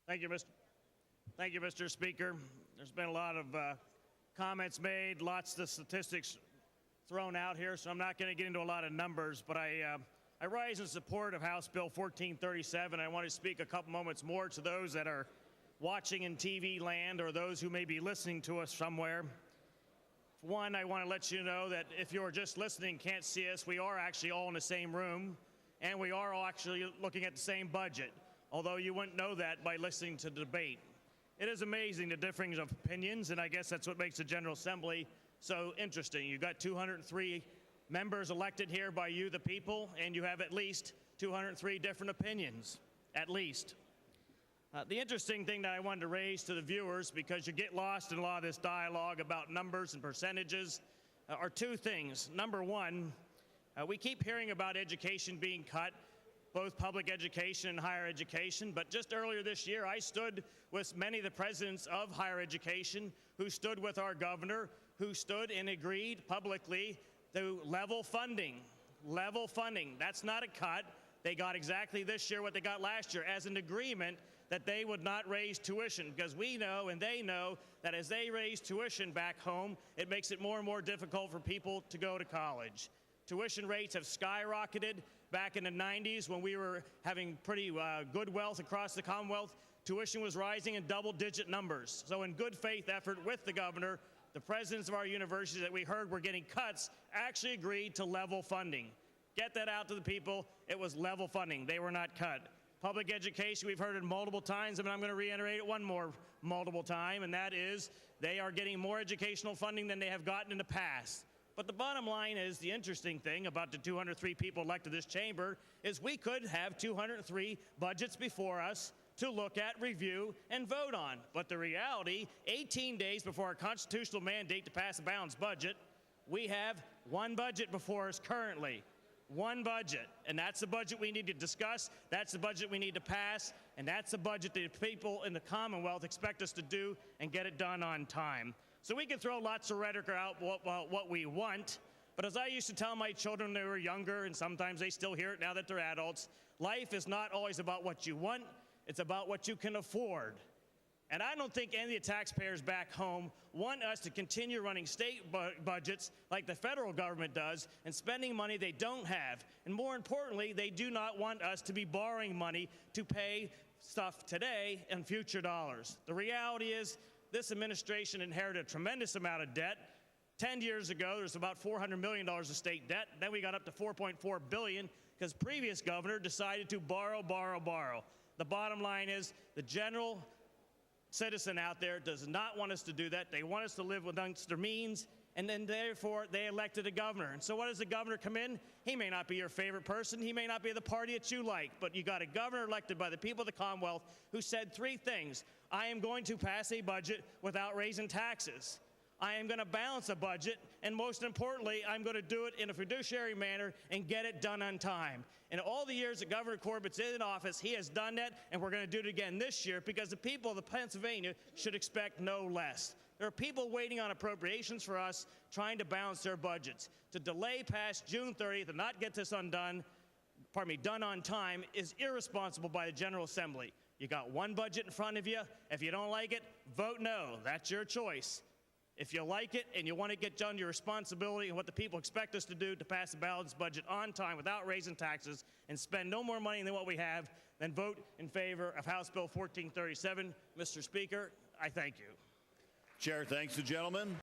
Thank you, Mr. Speaker. There's been a lot of comments made, lots of statistics thrown out here, so I'm not going to get into a lot of numbers, but I rise in support of House Bill 1437. I want to speak a couple moments more to those that are watching in TV land or those who may be listening to us somewhere. One, I want to let you know that if you're just listening, can't see us, we are actually all in the same room, and we are all actually looking at the same budget, although you wouldn't know that by listening to the debate. It is amazing the differing of opinions, and I guess that's what makes the General Assembly so interesting. You've got 203 members elected here by you, the people, and you have at least 203 different opinions, at least. The interesting thing that I wanted to raise to the viewers, because you get lost in a lot of this dialogue about numbers and percentages, are two things. Number one, we keep hearing about education being cut, both public education and higher education, but just earlier this year I stood with many of the presidents of higher education who stood with our governor, who stood and agreed publicly to level funding. Level funding. That's not a cut. They got exactly this year what they got last year as an agreement that they would not raise tuition, because we know and they know that as they raise tuition back home, it makes it more and more difficult for people to go to college. Tuition rates have skyrocketed. Back in the 90s, when we were having pretty good wealth across the Commonwealth, tuition was rising in double-digit numbers. So in good faith effort with the governor, the presidents of our universities that we heard were getting cuts actually agreed to level funding. Get that out to the people. It was level funding. They were not cut. Public education, we've heard it multiple times, and I'm going to reiterate it one more multiple time, and that is they are getting more educational funding than they have gotten in the past. But the bottom line is, the interesting thing about the 203 people elected to this chamber is we could have 203 budgets before us to look at, review, and vote on. But the reality, 18 days before our constitutional mandate to pass a balanced budget, we have one budget before us currently. One budget, and that's the budget we need to discuss, that's the budget we need to pass, and that's the budget that the people in the Commonwealth expect us to do and get it done on time. So we can throw lots of rhetoric out what we want, but as I used to tell my children when they were younger, and sometimes they still hear it now that they're adults, life is not always about what you want, it's about what you can afford. And I don't think any of the taxpayers back home want us to continue running state budgets like the federal government does and spending money they don't have. And more importantly, they do not want us to be borrowing money to pay stuff today and future dollars. The reality is this administration inherited a tremendous amount of debt. 10 years ago, there was about $400 million of state debt. Then we got up to $4.4 billion because previous governor decided to borrow. The bottom line is the general citizen out there does not want us to do that. They want us to live amongst their means, and then therefore they elected a governor. And so what does the governor come in? He may not be your favorite person. He may not be the party that you like, but you got a governor elected by the people of the Commonwealth who said three things. I am going to pass a budget without raising taxes. I am going to balance a budget, and most importantly, I'm going to do it in a fiduciary manner and get it done on time. In all the years that Governor Corbett's in office, he has done that, and we're going to do it again this year because the people of Pennsylvania should expect no less. There are people waiting on appropriations for us, trying to balance their budgets. To delay past June 30th and not get this done on time is irresponsible by the General Assembly. You got one budget in front of you. If you don't like it, vote no. That's your choice. If you like it and you want to get done your responsibility and what the people expect us to do to pass a balanced budget on time without raising taxes and spend no more money than what we have, then vote in favor of House Bill 1437. Mr. Speaker, I thank you. Chair thanks the gentleman.